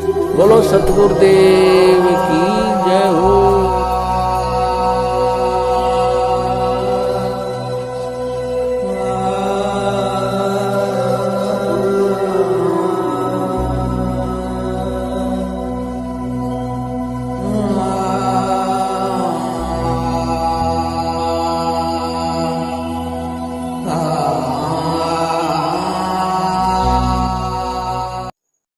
बोलो सतगुरुदेव की जय हो।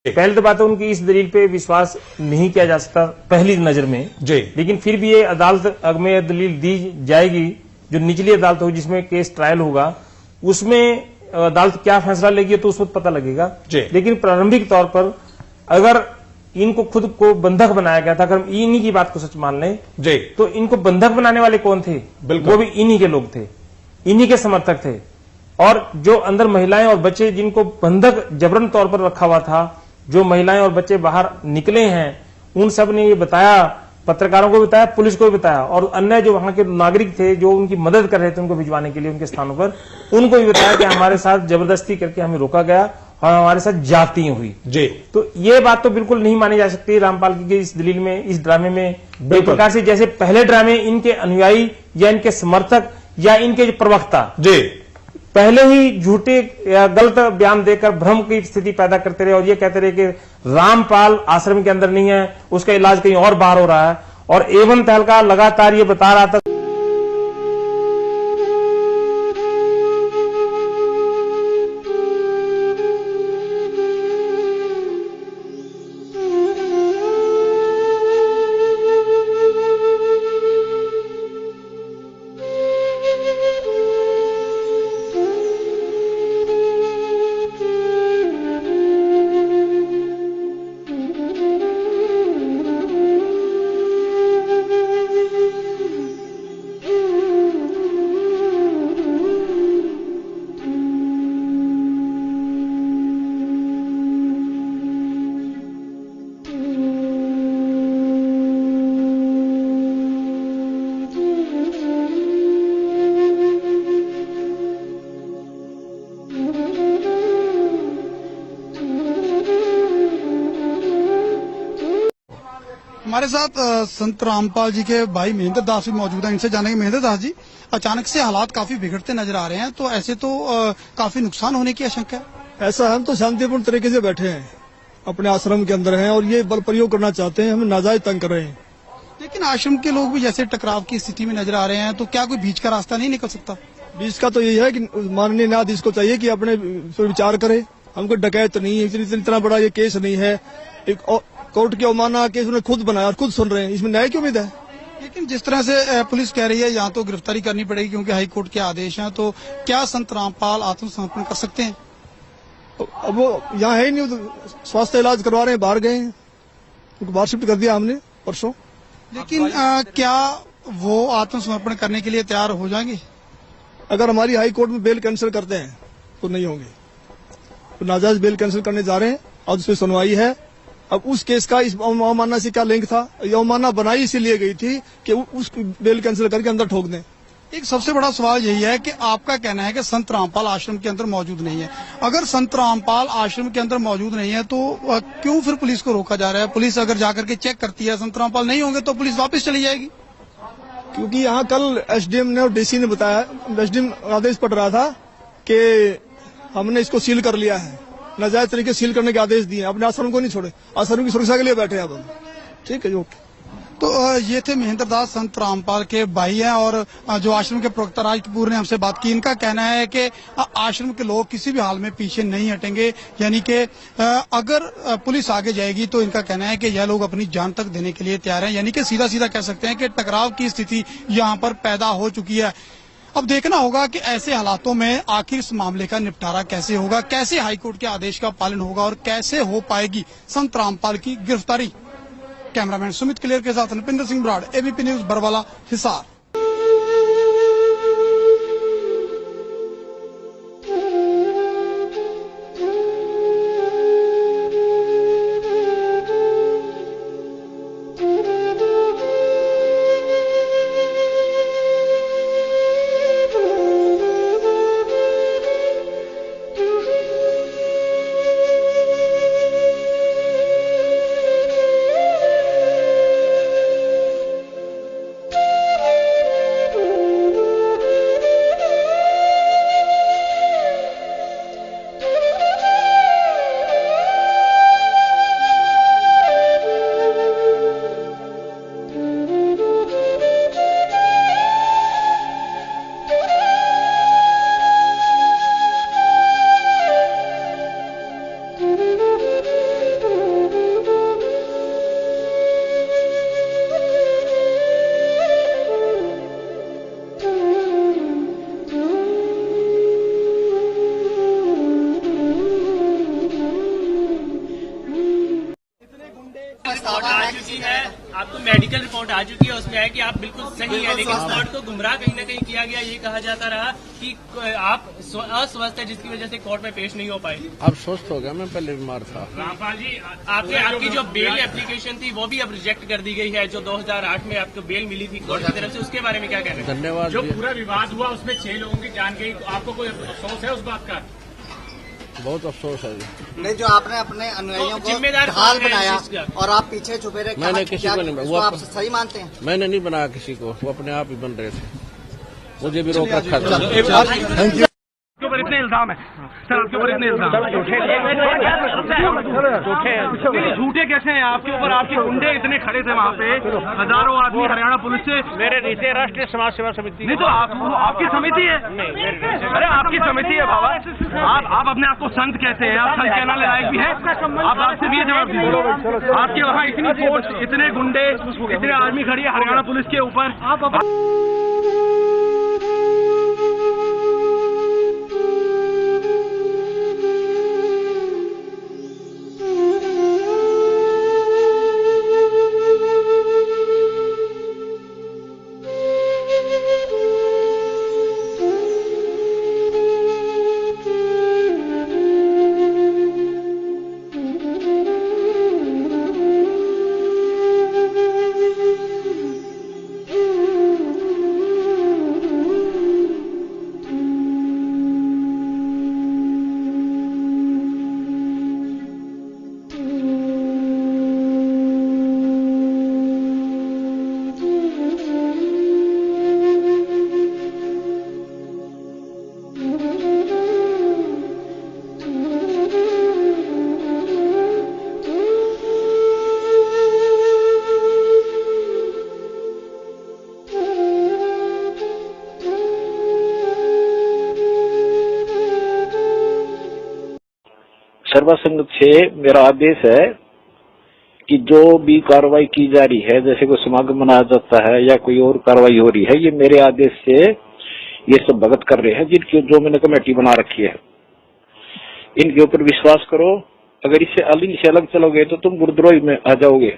पहले तो बात है उनकी इस दलील पे विश्वास नहीं किया जा सकता पहली नजर में जी, लेकिन फिर भी ये अदालत में यह दलील दी जाएगी जो निचली अदालत होगी जिसमें केस ट्रायल होगा, उसमें अदालत क्या फैसला लेगी तो उस वक्त पता लगेगा जी। लेकिन प्रारंभिक तौर पर अगर इनको खुद को बंधक बनाया गया था, अगर हम इन्हीं की बात को सच मान लें जी, तो इनको बंधक बनाने वाले कौन थे? बिल्कुल। वो भी इन्हीं के लोग थे, इन्हीं के समर्थक थे। और जो अंदर महिलाएं और बच्चे जिनको बंधक जबरन तौर पर रखा हुआ था, जो महिलाएं और बच्चे बाहर निकले हैं, उन सब ने ये बताया, पत्रकारों को बताया, पुलिस को भी बताया और अन्य जो वहां के नागरिक थे जो उनकी मदद कर रहे थे उनको भिजवाने के लिए उनके स्थानों पर, उनको भी बताया कि हमारे साथ जबरदस्ती करके हमें रोका गया और हमारे साथ जाती हुई जी। तो ये बात तो बिल्कुल नहीं मानी जा सकती रामपाल की इस दलील में, इस ड्रामे में। एक प्रकार से जैसे पहले ड्रामे इनके अनुयायी या इनके समर्थक या इनके जो प्रवक्ता जी पहले ही झूठे या गलत बयान देकर भ्रम की स्थिति पैदा करते रहे और ये कहते रहे कि रामपाल आश्रम के अंदर नहीं है, उसका इलाज कहीं और बाहर हो रहा है। और एवं तहलका लगातार ये बता रहा था हमारे साथ संत रामपाल जी के भाई महेंद्र दास भी मौजूद हैं। इनसे जानेंगे, महेंद्र दास जी, अचानक से हालात काफी बिगड़ते नजर आ रहे हैं, तो ऐसे तो काफी नुकसान होने की आशंका है। ऐसा हम तो शांतिपूर्ण तरीके से बैठे हैं, अपने आश्रम के अंदर हैं और ये बल प्रयोग करना चाहते हैं, हमें नाजायज तंग कर रहे हैं। लेकिन आश्रम के लोग भी जैसे टकराव की स्थिति में नजर आ रहे हैं, तो क्या कोई बीच का रास्ता नहीं निकल सकता? बीच का तो यही है कि माननीय न्यायाधीश को चाहिए कि अपने पर विचार करे। हमको डकैत नहीं है, इतना बड़ा ये केस नहीं है, एक कोर्ट की अवमानना केस उन्होंने खुद बनाया, खुद सुन रहे हैं, इसमें न्याय की उम्मीद है। लेकिन जिस तरह से पुलिस कह रही है यहाँ तो गिरफ्तारी करनी पड़ेगी क्योंकि हाईकोर्ट के आदेश हैं, तो क्या संत रामपाल आत्मसमर्पण कर सकते हैं? अब वो यहाँ है ही नहीं, स्वास्थ्य इलाज करवा रहे हैं, बाहर गए हैं, उनको बाहर शिफ्ट कर दिया हमने परसों। लेकिन क्या वो आत्मसमर्पण करने के लिए तैयार हो जाएंगे? अगर हमारी हाई कोर्ट में बेल कैंसिल करते हैं तो नहीं होंगे, तो नाजायज बेल कैंसिल करने जा रहे हैं और उस पर सुनवाई है। अब उस केस का इस अवमानना से क्या लिंक था? ये अवमानना बनाई इसीलिए गई थी कि उस बेल कैंसिल करके अंदर ठोक दें। एक सबसे बड़ा सवाल यही है कि आपका कहना है कि संत रामपाल आश्रम के अंदर मौजूद नहीं है। अगर संत रामपाल आश्रम के अंदर मौजूद नहीं है तो क्यों फिर पुलिस को रोका जा रहा है? पुलिस अगर जाकर के चेक करती है संत रामपाल नहीं होंगे तो पुलिस वापस चली जाएगी। क्योंकि यहाँ कल एसडीएम ने और डीसी ने बताया, एसडीएम आदेश पड़ रहा था कि हमने इसको सील कर लिया है, नाजायज तरीके सील करने के आदेश दिए, अपने आश्रम को नहीं छोड़े, आश्रम की सुरक्षा के लिए बैठे हैं अब हम। ठीक है, ओके। तो ये थे महेंद्र दास, संत रामपाल के भाई हैं और जो आश्रम के प्रवक्ता राज कपूर ने हमसे बात की। इनका कहना है कि आश्रम के लोग किसी भी हाल में पीछे नहीं हटेंगे, यानी कि अगर पुलिस आगे जाएगी तो इनका कहना है कि यह लोग अपनी जान तक देने के लिए तैयार हैं, यानी कि सीधा सीधा कह सकते हैं कि टकराव की स्थिति यहाँ पर पैदा हो चुकी है। अब देखना होगा कि ऐसे हालातों में आखिर इस मामले का निपटारा कैसे होगा, कैसे हाईकोर्ट के आदेश का पालन होगा और कैसे हो पाएगी संत रामपाल की गिरफ्तारी। कैमरामैन सुमित क्लियर के साथ Nripinder Singh Brar, ABP news, Barwala, Hisar. Report आ चुकी है, आपको मेडिकल रिपोर्ट आ चुकी है, उसमें है कि आप बिल्कुल सही है, लेकिन कोर्ट को गुमराह कहीं न कहीं किया गया। ये कहा जाता रहा कि आप अस्वस्थ है, जिसकी वजह से कोर्ट में पेश नहीं हो पाए। अब स्वस्थ हो गया, मैं पहले बीमार था। रामपाल जी, आपकी जो बेल एप्लीकेशन थी वो भी अब रिजेक्ट कर दी गई है, जो 2008 में आपको बेल मिली थी कोर्ट की तरफ से, उसके बारे में क्या कहना है? धन्यवाद। जो पूरा विवाद हुआ उसमें 6 लोगों की जान गई, तो आपको कोई अफसोस है उस बात का? बहुत अफसोस है जी। नहीं, जो आपने अपने अनुयायियों को जिम्मेदार ढाल कौन है बनाया इस चीज़ का? और आप पीछे छुपे रहे, मैंने किसी को नहीं, उसको आप सही मानते हैं? मैंने नहीं बनाया किसी को, वो अपने आप ही बन रहे थे, मुझे भी रोक रखा था। आपके ऊपर इतने इल्जाम है सर, आपके ऊपर इतने इल्जाम झूठे कैसे हैं आपके ऊपर? आपके गुंडे इतने खड़े थे वहाँ पे, हजारों आदमी हरियाणा पुलिस से। मेरे नीचे राष्ट्रीय समाज सेवा समिति। नहीं तो आपकी समिति है? अरे आपकी समिति है बाबा, आप अपने आप को संत कहते हैं, आप संत कहने लायक भी है? आप आपसे भी ये जवाब दीजिए, आपके वहाँ इतनी फोर्स, इतने गुंडे, इतने आर्मी खड़ी है हरियाणा पुलिस के ऊपर। सर्वा संगत से मेरा आदेश है कि जो भी कार्रवाई की जा रही है, जैसे कोई समागम मनाया जाता है या कोई और कार्रवाई हो रही है, ये मेरे आदेश से ये सब भगत कर रहे हैं, जिनकी जो मैंने कमेटी बना रखी है। इनके ऊपर विश्वास करो, अगर इससे अलग चलोगे तो तुम गुरुद्रोही में आ जाओगे।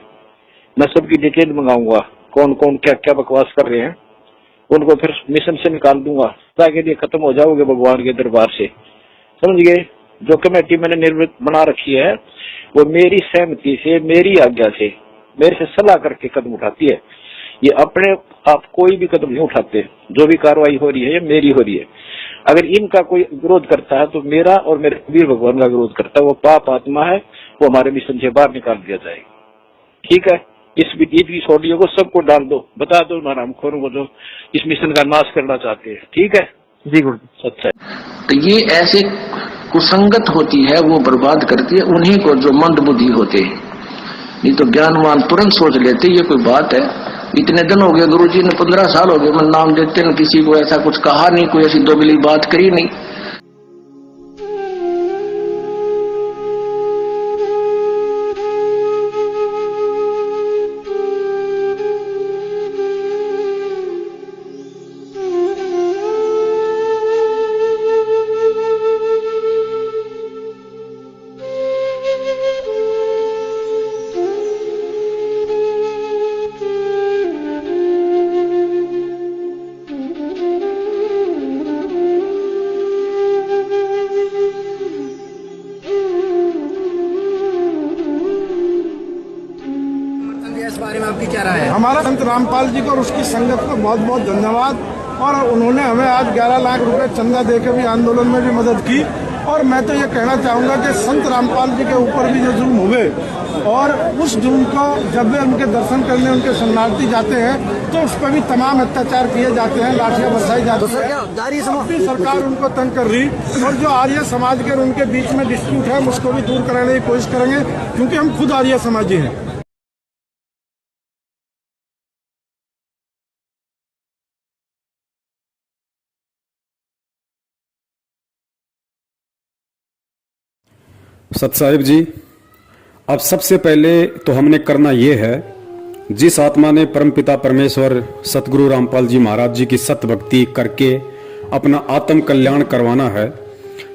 मैं सबकी डिटेल मंगाऊंगा, कौन कौन क्या क्या बकवास कर रहे हैं, उनको फिर मिशन से निकाल दूंगा, ताकि ये खत्म हो जाओगे भगवान के दरबार से, समझ गए। जो कमेटी मैंने निर्मित बना रखी है वो मेरी सहमति से, मेरी आज्ञा से, मेरे से सलाह करके कदम उठाती है। ये अपने आप कोई भी कदम नहीं उठाते। जो भी कार्रवाई हो रही है ये मेरी हो रही है। अगर इनका कोई विरोध करता है तो मेरा और मेरे कबीर भगवान का विरोध करता है, वो पाप आत्मा है, वो हमारे मिशन से बाहर निकाल दिया जाएगा। ठीक है, इस ऑडियो को सबको डाल दो, बता दो हरामखोरों को जो इस मिशन का नाश करना चाहते हैं। ठीक है जी गुरु, सच्चा है। तो ये ऐसे कुसंगत होती है, वो बर्बाद करती है उन्हीं को जो मंद बुद्धि होते हैं। नहीं तो ज्ञानवान तुरंत सोच लेते ये कोई बात है। इतने दिन हो गए गुरुजी ने, 15 साल हो गए, मैं नाम देते न, किसी को ऐसा कुछ कहा नहीं, कोई ऐसी दो बिली बात करी नहीं। इस बारे में आपकी क्या राय है? हमारा संत रामपाल जी को और उसकी संगत को बहुत बहुत धन्यवाद। और उन्होंने हमें आज 11 लाख रुपए चंदा देकर भी आंदोलन में भी मदद की। और मैं तो ये कहना चाहूंगा कि संत रामपाल जी के ऊपर भी जो जुल्म हुए, और उस जुल्म को जब वे उनके दर्शन करने उनके शरणार्थी जाते हैं तो उस पर भी तमाम अत्याचार किए जाते हैं, लाठियां बरसाई जाती है। सरकार उनको तंग कर रही, और जो आर्य समाज के उनके बीच में डिस्प्यूट है उसको भी दूर कराने की कोशिश करेंगे, क्योंकि हम खुद आर्य समाजी हैं। सत साहिब जी, अब सबसे पहले तो हमने करना ये है, जिस आत्मा ने परमपिता परमेश्वर सतगुरु रामपाल जी महाराज जी की सत भक्ति करके अपना आत्म कल्याण करवाना है,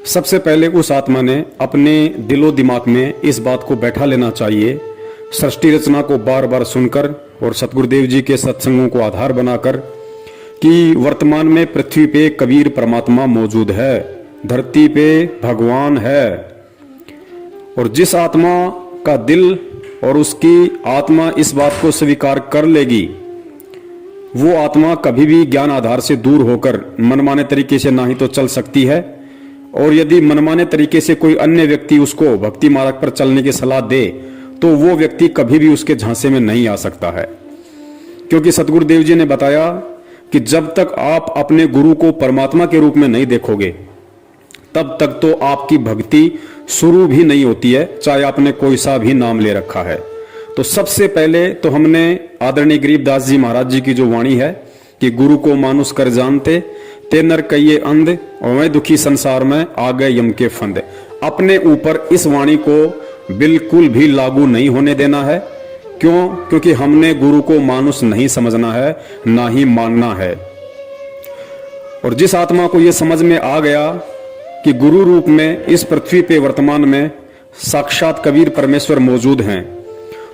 सबसे पहले उस आत्मा ने अपने दिलो दिमाग में इस बात को बैठा लेना चाहिए सृष्टि रचना को बार बार सुनकर और सतगुरुदेव जी के सत्संगों को आधार बनाकर कि वर्तमान में पृथ्वी पे कबीर परमात्मा मौजूद है, धरती पे भगवान है, और जिस आत्मा का दिल और उसकी आत्मा इस बात को स्वीकार कर लेगी, वो आत्मा कभी भी ज्ञान आधार से दूर होकर मनमाने तरीके से ना ही तो चल सकती है, और यदि मनमाने तरीके से कोई अन्य व्यक्ति उसको भक्ति मार्ग पर चलने की सलाह दे तो वो व्यक्ति कभी भी उसके झांसे में नहीं आ सकता है। क्योंकि सतगुरुदेव जी ने बताया कि जब तक आप अपने गुरु को परमात्मा के रूप में नहीं देखोगे तब तक तो आपकी भक्ति शुरू भी नहीं होती है, चाहे आपने कोई सा भी नाम ले रखा है। तो सबसे पहले तो हमने आदरणीय गरीबदास जी महाराज जी की जो वाणी है कि गुरु को मानुष कर जानते ते नर कहिए अंध और मैं दुखी संसार में आ गए यम के फंद, अपने ऊपर इस वाणी को बिल्कुल भी लागू नहीं होने देना है। क्यों? क्योंकि हमने गुरु को मानुष नहीं समझना है, ना ही मानना है। और जिस आत्मा को यह समझ में आ गया कि गुरु रूप में इस पृथ्वी पे वर्तमान में साक्षात कबीर परमेश्वर मौजूद हैं,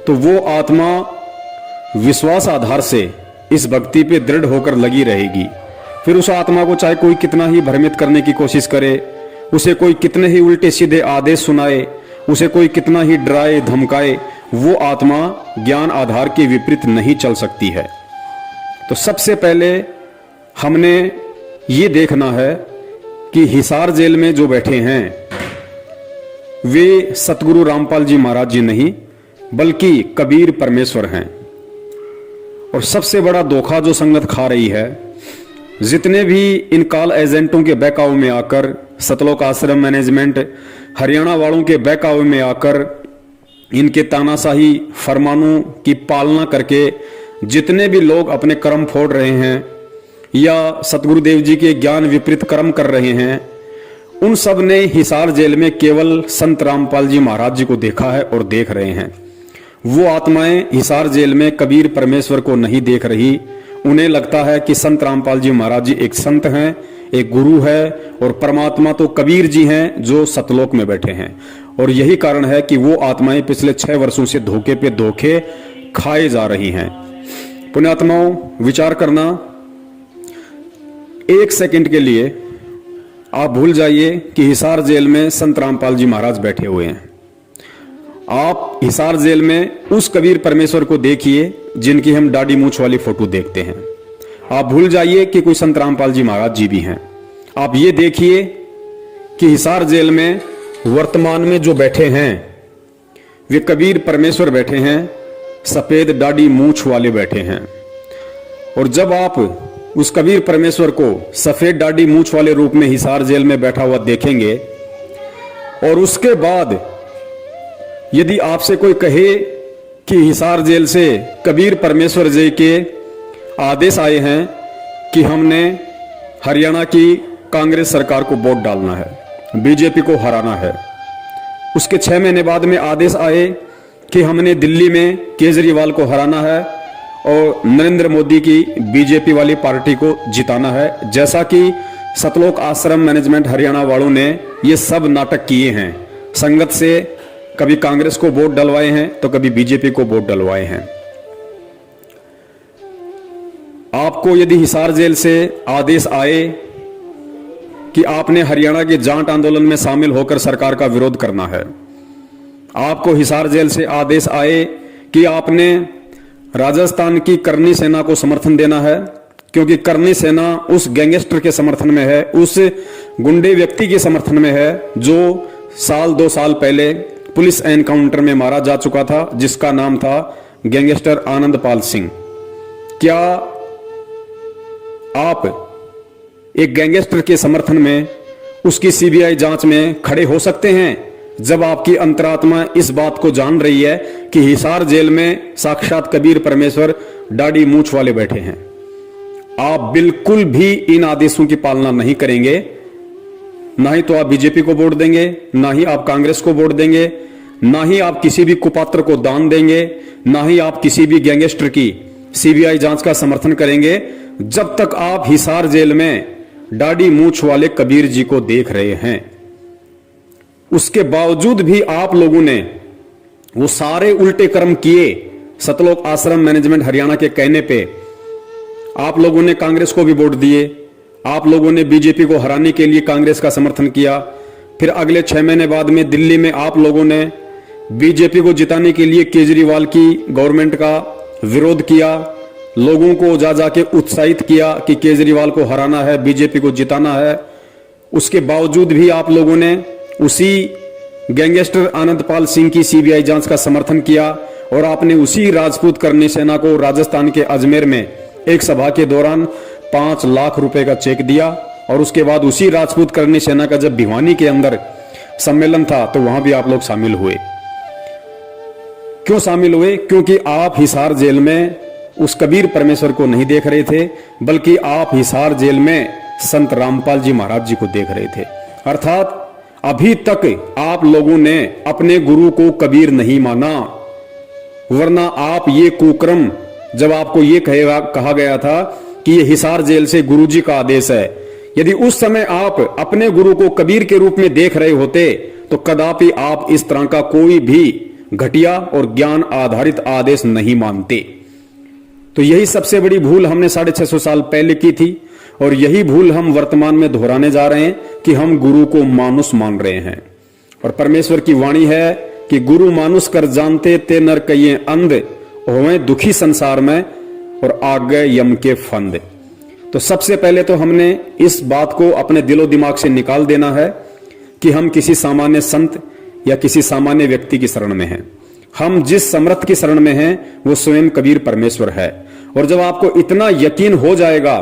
तो वो आत्मा विश्वास आधार से इस भक्ति पे दृढ़ होकर लगी रहेगी। फिर उस आत्मा को चाहे कोई कितना ही भ्रमित करने की कोशिश करे, उसे कोई कितने ही उल्टे सीधे आदेश सुनाए, उसे कोई कितना ही डराए धमकाए, वो आत्मा ज्ञान आधार के विपरीत नहीं चल सकती है। तो सबसे पहले हमने ये देखना है कि हिसार जेल में जो बैठे हैं वे सतगुरु रामपाल जी महाराज जी नहीं बल्कि कबीर परमेश्वर हैं। और सबसे बड़ा धोखा जो संगत खा रही है, जितने भी इन काल एजेंटों के बहकावे में आकर, सतलोक आश्रम मैनेजमेंट हरियाणा वालों के बहकावे में आकर, इनके तानाशाही फरमानों की पालना करके जितने भी लोग अपने कर्म फोड़ रहे हैं या सतगुरुदेव जी के ज्ञान विपरीत कर्म कर रहे हैं, उन सब ने हिसार जेल में केवल संत रामपाल जी महाराज जी को देखा है और देख रहे हैं। वो आत्माएं हिसार जेल में कबीर परमेश्वर को नहीं देख रही। उन्हें लगता है कि संत रामपाल जी महाराज जी एक संत हैं, एक गुरु है, और परमात्मा तो कबीर जी हैं जो सतलोक में बैठे हैं। और यही कारण है कि वो आत्माएं पिछले 6 वर्षों से धोखे पे धोखे खाए जा रही हैं। पुण्यात्माओं, विचार करना, 1 सेकंड के लिए आप भूल जाइए कि हिसार जेल में संत रामपाल जी महाराज बैठे हुए हैं। आप हिसार जेल में उस कबीर परमेश्वर को देखिए जिनकी हम दाढ़ी मूंछ वाली फोटो देखते हैं। आप भूल जाइए कि कोई संत रामपाल जी महाराज जी भी हैं। आप ये देखिए कि हिसार जेल में वर्तमान में जो बैठे हैं वे कबीर परमेश्वर बैठे हैं, सफेद दाढ़ी मूंछ वाले बैठे हैं। और जब आप उस कबीर परमेश्वर को सफेद दाढ़ी मूंछ वाले रूप में हिसार जेल में बैठा हुआ देखेंगे, और उसके बाद यदि आपसे कोई कहे कि हिसार जेल से कबीर परमेश्वर जी के आदेश आए हैं कि हमने हरियाणा की कांग्रेस सरकार को वोट डालना है, बीजेपी को हराना है, उसके 6 महीने बाद में आदेश आए कि हमने दिल्ली में केजरीवाल को हराना है और नरेंद्र मोदी की बीजेपी वाली पार्टी को जिताना है, जैसा कि सतलोक आश्रम मैनेजमेंट हरियाणा वालों ने ये सब नाटक किए हैं। संगत से कभी कांग्रेस को वोट डलवाए हैं तो कभी बीजेपी को वोट डलवाए हैं। आपको यदि हिसार जेल से आदेश आए कि आपने हरियाणा के जाट आंदोलन में शामिल होकर सरकार का विरोध करना है, आपको हिसार जेल से आदेश आए कि आपने राजस्थान की करनी सेना को समर्थन देना है, क्योंकि करनी सेना उस गैंगस्टर के समर्थन में है, उस गुंडे व्यक्ति के समर्थन में है जो 1-2 साल पहले पुलिस एनकाउंटर में मारा जा चुका था, जिसका नाम था गैंगस्टर आनंदपाल सिंह। क्या आप एक गैंगस्टर के समर्थन में उसकी सीबीआई जांच में खड़े हो सकते हैं जब आपकी अंतरात्मा इस बात को जान रही है कि हिसार जेल में साक्षात कबीर परमेश्वर दाढ़ी मूंछ वाले बैठे हैं? आप बिल्कुल भी इन आदेशों की पालना नहीं करेंगे। ना ही तो आप बीजेपी को वोट देंगे, ना ही आप कांग्रेस को वोट देंगे, ना ही आप किसी भी कुपात्र को दान देंगे, ना ही आप किसी भी गैंगस्टर की सीबीआई जांच का समर्थन करेंगे, जब तक आप हिसार जेल में दाढ़ी मूंछ वाले कबीर जी को देख रहे हैं। उसके बावजूद भी आप लोगों ने वो सारे उल्टे कर्म किए सतलोक आश्रम मैनेजमेंट हरियाणा के कहने पे। आप लोगों ने कांग्रेस को भी वोट दिए, आप लोगों ने बीजेपी को हराने के लिए कांग्रेस का समर्थन किया। फिर अगले 6 महीने बाद में दिल्ली में आप लोगों ने बीजेपी को जिताने के लिए केजरीवाल की गवर्नमेंट का विरोध किया, लोगों को जा जाके उत्साहित किया कि केजरीवाल को हराना है, बीजेपी को जिताना है। उसके बावजूद भी आप लोगों ने उसी गैंगस्टर आनंदपाल सिंह की सीबीआई जांच का समर्थन किया और आपने उसी राजपूत करनी सेना को राजस्थान के अजमेर में एक सभा के दौरान 5 लाख रुपए का चेक दिया। और उसके बाद उसी राजपूत करनी सेना का जब भिवानी के अंदर सम्मेलन था तो वहां भी आप लोग शामिल हुए। क्यों शामिल हुए? क्योंकि आप हिसार जेल में उस कबीर परमेश्वर को नहीं देख रहे थे, बल्कि आप हिसार जेल में संत रामपाल जी महाराज जी को देख रहे थे। अर्थात अभी तक आप लोगों ने अपने गुरु को कबीर नहीं माना, वरना आप ये कुक्रम, जब आपको ये कहा गया था कि ये हिसार जेल से गुरुजी का आदेश है, यदि उस समय आप अपने गुरु को कबीर के रूप में देख रहे होते तो कदापि आप इस तरह का कोई भी घटिया और ज्ञान आधारित आदेश नहीं मानते। तो यही सबसे बड़ी भूल हमने 650 साल पहले की थी और यही भूल हम वर्तमान में दोहराने जा रहे हैं कि हम गुरु को मानुष मान रहे हैं। और परमेश्वर की वाणी है कि गुरु मानुष कर जानते ते नर कहिए अंध, होवे दुखी संसार में और आग गए यम के फंद। तो सबसे पहले तो हमने इस बात को अपने दिलो दिमाग से निकाल देना है कि हम किसी सामान्य संत या किसी सामान्य व्यक्ति की शरण में हैं। हम जिस समर्थ की शरण में हैं वो स्वयं कबीर परमेश्वर है। और जब आपको इतना यकीन हो जाएगा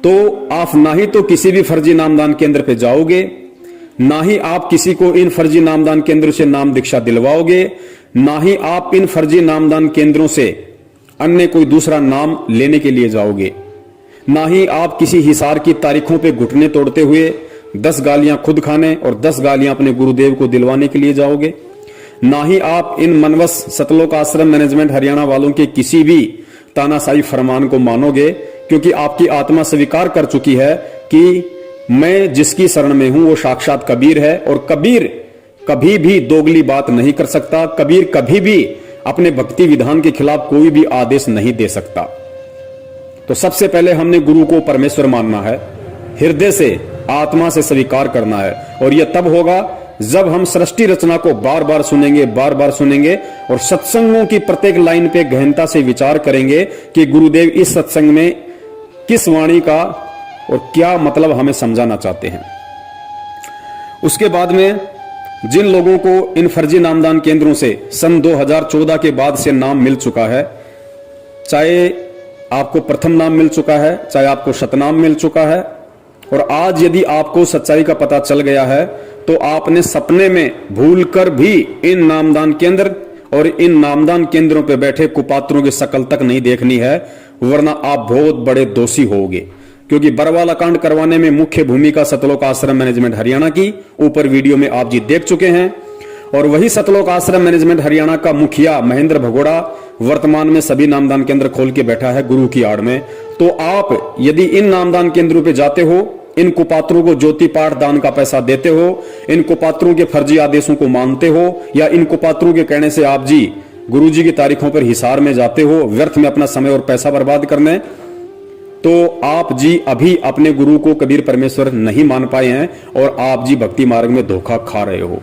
तो आप ना ही तो किसी भी फर्जी नामदान केंद्र पे जाओगे, ना ही आप किसी को इन फर्जी नामदान केंद्रों से नाम दीक्षा दिलवाओगे, ना ही आप इन फर्जी नामदान केंद्रों से अन्य कोई दूसरा नाम लेने के लिए जाओगे, ना ही आप किसी हिसार की तारीखों पे घुटने तोड़ते हुए 10 गालियां खुद खाने और 10 गालियां अपने गुरुदेव को दिलवाने के लिए जाओगे, ना ही आप इन मनवस सतलोक आश्रम मैनेजमेंट हरियाणा वालों के किसी भी तानाशाही फरमान को मानोगे, क्योंकि आपकी आत्मा स्वीकार कर चुकी है कि मैं जिसकी शरण में हूं वो साक्षात कबीर है। और कबीर कभी भी दोगली बात नहीं कर सकता, कबीर कभी भी अपने भक्ति विधान के खिलाफ कोई भी आदेश नहीं दे सकता। तो सबसे पहले हमने गुरु को परमेश्वर मानना है, हृदय से आत्मा से स्वीकार करना है। और यह तब होगा जब हम सृष्टि रचना को बार बार सुनेंगे और सत्संगों की प्रत्येक लाइन पे गहनता से विचार करेंगे कि गुरुदेव इस सत्संग में किस वाणी का और क्या मतलब हमें समझाना चाहते हैं। उसके बाद में जिन लोगों को इन फर्जी नामदान केंद्रों से सन 2014 के बाद से नाम मिल चुका है, चाहे आपको प्रथम नाम मिल चुका है, चाहे आपको शतनाम मिल चुका है, और आज यदि आपको सच्चाई का पता चल गया है तो आपने सपने में भूलकर भी इन नामदान केंद्र और इन नामदान केंद्रों पर बैठे कुपात्रों की शक्ल तक नहीं देखनी है, वरना आप बहुत बड़े दोषी होगे। क्योंकि बरवाला कांड करवाने में मुख्य भूमिका सतलोक आश्रम मैनेजमेंट हरियाणा की ऊपर वीडियो में आप जी देख चुके हैं। और वही सतलोक आश्रम मैनेजमेंट हरियाणा का मुखिया महेंद्र भगोड़ा वर्तमान में सभी नामदान केंद्र खोल के बैठा है गुरु की आड़ में। तो आप यदि इन नामदान केंद्रों पे जाते हो, इन कुपात्रों को ज्योति पाठ दान का पैसा देते हो, इन कुपात्रों के फर्जी आदेशों को मानते हो, या इन कुपात्रों के कहने से आप जी गुरुजी की तारीखों पर हिसार में जाते हो व्यर्थ में अपना समय और पैसा बर्बाद करने, तो आप जी अभी अपने गुरु को कबीर परमेश्वर नहीं मान पाए हैं और आप जी भक्ति मार्ग में धोखा खा रहे हो।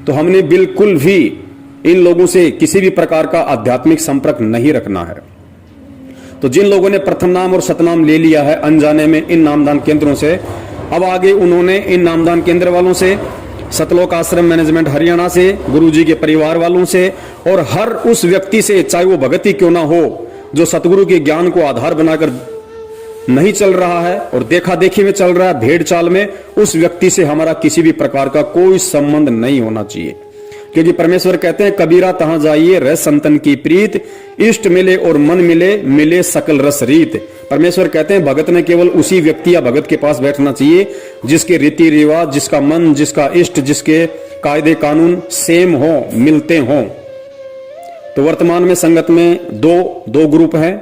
तो हमने बिल्कुल भी इन लोगों से किसी भी प्रकार का आध्यात्मिक संपर्क नहीं रखना है। तो जिन लोगों ने प्रथम नाम और सतनाम ले लिया है अनजाने में इन नामदान केंद्रों से, अब आगे उन्होंने इन नामदान केंद्र वालों से, सतलोक आश्रम मैनेजमेंट हरियाणा से, गुरुजी के परिवार वालों से और हर उस व्यक्ति से, चाहे वो भगत ही क्यों ना हो, जो सतगुरु के ज्ञान को आधार बनाकर नहीं चल रहा है और देखा देखी में चल रहा है, भेड़ चाल में, उस व्यक्ति से हमारा किसी भी प्रकार का कोई संबंध नहीं होना चाहिए। क्योंकि परमेश्वर कहते हैं कबीरा तहां जाइए रह संतन की प्रीत, इष्ट मिले और मन मिले, मिले सकल रस रीत। परमेश्वर कहते हैं भगत ने केवल उसी व्यक्ति या भगत के पास बैठना चाहिए जिसके रीति रिवाज, जिसका मन, जिसका इष्ट, जिसके कायदे कानून सेम हो, मिलते हों। तो वर्तमान में संगत में दो ग्रुप हैं।